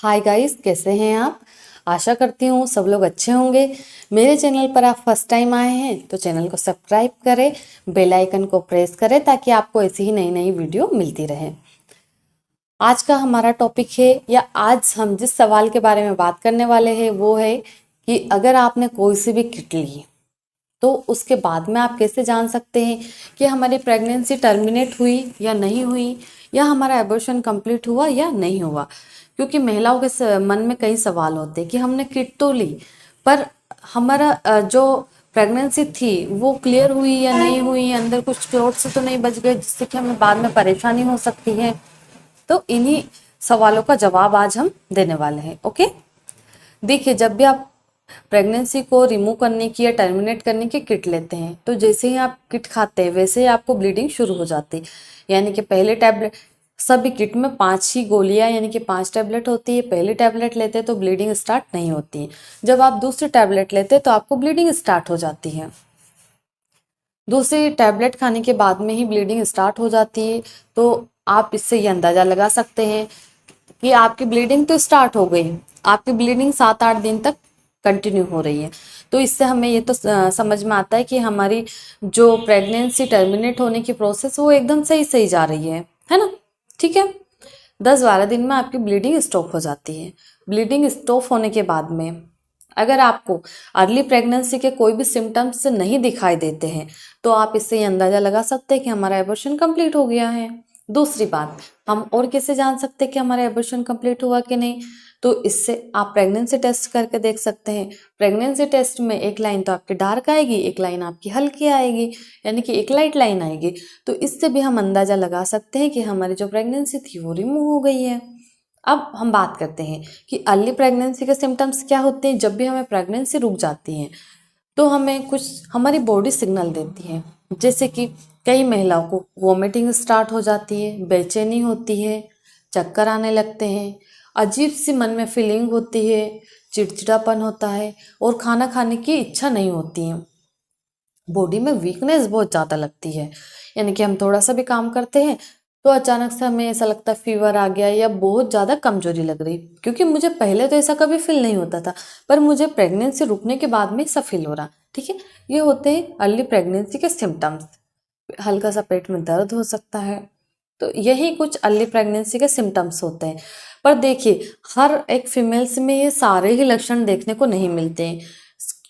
Hi guys, कैसे हैं आप। आशा करती हूँ सब लोग अच्छे होंगे। मेरे चैनल पर आप फर्स्ट टाइम आए हैं तो चैनल को सब्सक्राइब करें, बेल आइकन को प्रेस करें ताकि आपको ऐसी ही नई नई वीडियो मिलती रहे। आज का हमारा टॉपिक है, या आज हम जिस सवाल के बारे में बात करने वाले हैं वो है कि अगर आपने कोई सी भी किट ली तो उसके बाद में आप कैसे जान सकते हैं कि हमारी प्रेगनेंसी टर्मिनेट हुई या नहीं हुई, या हमारा एबॉर्शन कंप्लीट हुआ या नहीं हुआ। क्योंकि महिलाओं के मन में कई सवाल होते हैं कि हमने किट तो ली पर हमारा जो प्रेगनेंसी थी वो क्लियर हुई या नहीं हुई, अंदर कुछ क्लॉट्स तो नहीं बच गए जिससे कि हमें बाद में परेशानी हो सकती है। तो इन्हीं सवालों का जवाब आज हम देने वाले हैं। ओके, देखिए, जब भी आप प्रेगनेंसी को रिमूव करने की या टर्मिनेट करने की किट लेते हैं तो जैसे ही आप किट खाते हैं वैसे ही आपको ब्लीडिंग शुरू हो जाती है। यानी कि पहले टैबलेट, सभी किट में 5 ही गोलियां यानी कि 5 टैबलेट होती है। पहली टैबलेट लेते हैं तो ब्लीडिंग स्टार्ट नहीं होती है। जब आप दूसरी टैबलेट लेते हैं तो आपको ब्लीडिंग स्टार्ट हो जाती है। दूसरी टैबलेट खाने के बाद में ही ब्लीडिंग स्टार्ट हो जाती है। तो आप इससे ये अंदाजा लगा सकते हैं कि आपकी ब्लीडिंग तो स्टार्ट हो गई, आपकी ब्लीडिंग 7-8 दिन तक कंटिन्यू हो रही है। तो इससे हमें ये तो समझ में आता है कि हमारी जो प्रेगनेंसी टर्मिनेट होने की प्रोसेस वो एकदम सही सही जा रही है ना। ठीक है, 10-12 दिन में आपकी ब्लीडिंग स्टॉप हो जाती है। ब्लीडिंग स्टॉप होने के बाद में अगर आपको अर्ली प्रेगनेंसी के कोई भी सिम्टम्स नहीं दिखाई देते हैं तो आप इससे ये अंदाजा लगा सकते हैं कि हमारा एबॉर्शन कंप्लीट हो गया है। दूसरी बात, हम और कैसे जान सकते हैं कि हमारा एबॉर्शन कंप्लीट हुआ कि नहीं, तो इससे आप प्रेगनेंसी टेस्ट करके देख सकते हैं। प्रेगनेंसी टेस्ट में एक लाइन तो आपकी डार्क आएगी, एक लाइन आपकी हल्की आएगी, यानी कि एक लाइट लाइन आएगी। तो इससे भी हम अंदाजा लगा सकते हैं कि हमारी जो प्रेगनेंसी थी वो रिमूव हो गई है। अब हम बात करते हैं कि अर्ली प्रेगनेंसी के सिम्टम्स क्या होते हैं। जब भी हमें प्रेगनेंसी रुक जाती है तो हमें कुछ हमारी बॉडी सिग्नल देती है, जैसे कि कई महिलाओं को वॉमिटिंग स्टार्ट हो जाती है, बेचैनी होती है, चक्कर आने लगते हैं, अजीब सी मन में फीलिंग होती है, चिड़चिड़ापन होता है और खाना खाने की इच्छा नहीं होती है। बॉडी में वीकनेस बहुत ज़्यादा लगती है, यानी कि हम थोड़ा सा भी काम करते हैं तो अचानक से हमें ऐसा लगता है फीवर आ गया या बहुत ज़्यादा कमजोरी लग रही। क्योंकि मुझे पहले तो ऐसा कभी फील नहीं होता था, पर मुझे प्रेगनेंसी रुकने के बाद में ऐसा फील हो रहा। ठीक है, ये होते हैं अर्ली प्रेगनेंसी के सिम्टम्स। हल्का सा पेट में दर्द हो सकता है। तो यही कुछ अर्ली प्रेगनेंसी के सिम्टम्स होते हैं। पर देखिए, हर एक फीमेल्स में ये सारे ही लक्षण देखने को नहीं मिलते हैं,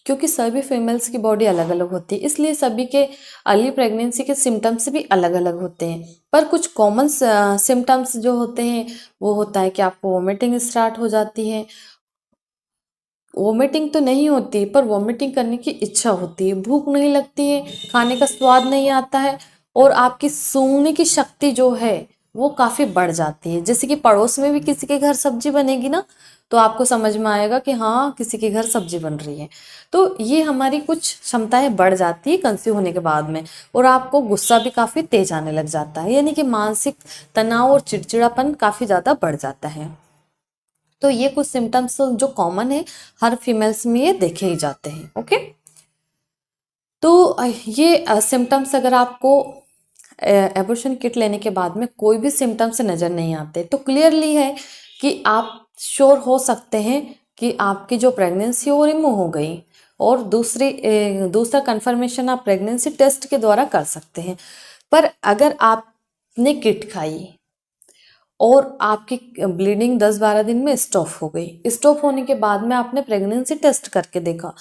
क्योंकि सभी फीमेल्स की बॉडी अलग अलग होती है, इसलिए सभी के अर्ली प्रेगनेंसी के सिम्टम्स भी अलग अलग होते हैं। पर कुछ कॉमन सिम्टम्स जो होते हैं वो होता है कि आपको वोमिटिंग स्टार्ट हो जाती है। वोमिटिंग तो नहीं होती पर वोमिटिंग करने की इच्छा होती है, भूख नहीं लगती है, खाने का स्वाद नहीं आता है और आपकी सूंघने की शक्ति जो है वो काफ़ी बढ़ जाती है। जैसे कि पड़ोस में भी किसी के घर सब्जी बनेगी ना तो आपको समझ में आएगा कि हाँ, किसी के घर सब्जी बन रही है। तो ये हमारी कुछ क्षमताएं बढ़ जाती है कंसीव होने के बाद में, और आपको गुस्सा भी काफ़ी तेज आने लग जाता है, यानी कि मानसिक तनाव और चिड़चिड़ापन काफ़ी ज़्यादा बढ़ जाता है। तो ये कुछ सिम्टम्स जो कॉमन है, हर फीमेल्स में ये देखे ही जाते हैं। ओके, तो ये सिम्टम्स अगर आपको एबॉर्शन किट लेने के बाद में कोई भी सिम्टम्स नज़र नहीं आते तो क्लियरली है कि आप श्योर हो सकते हैं कि आपकी जो प्रेगनेंसी वो रिमूव हो गई। और दूसरा कंफर्मेशन आप प्रेगनेंसी टेस्ट के द्वारा कर सकते हैं। पर अगर आपने किट खाई और आपकी ब्लीडिंग 10-12 दिन में स्टॉप हो गई, स्टॉप होने के बाद में आपने प्रेगनेंसी टेस्ट करके देखा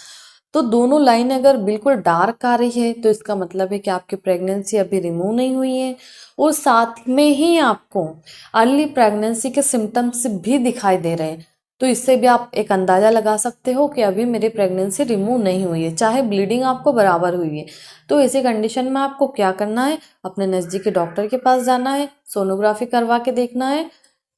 तो दोनों लाइन अगर बिल्कुल डार्क आ रही है तो इसका मतलब है कि आपकी प्रेगनेंसी अभी रिमूव नहीं हुई है, और साथ में ही आपको अर्ली प्रेगनेंसी के सिम्टम्स भी दिखाई दे रहे हैं। तो इससे भी आप एक अंदाज़ा लगा सकते हो कि अभी मेरी प्रेगनेंसी रिमूव नहीं हुई है, चाहे ब्लीडिंग आपको बराबर हुई है। तो ऐसी कंडीशन में आपको क्या करना है, अपने नज़दीकी डॉक्टर के पास जाना है, सोनोग्राफी करवा के देखना है।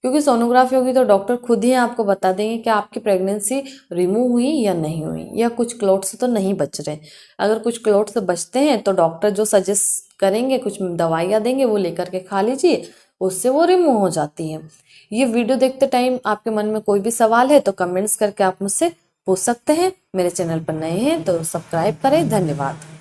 क्योंकि सोनोग्राफी होगी तो डॉक्टर खुद ही आपको बता देंगे कि आपकी प्रेगनेंसी रिमूव हुई या नहीं हुई, या कुछ क्लॉट्स तो नहीं बच रहे। अगर कुछ क्लॉट्स बचते हैं तो डॉक्टर जो सजेस्ट करेंगे, कुछ दवाइयाँ देंगे, वो लेकर के खा लीजिए, उससे वो रिमूव हो जाती है। ये वीडियो देखते टाइम आपके मन में कोई भी सवाल है तो कमेंट्स करके आप मुझसे पूछ सकते हैं। मेरे चैनल पर नए हैं तो सब्सक्राइब करें। धन्यवाद।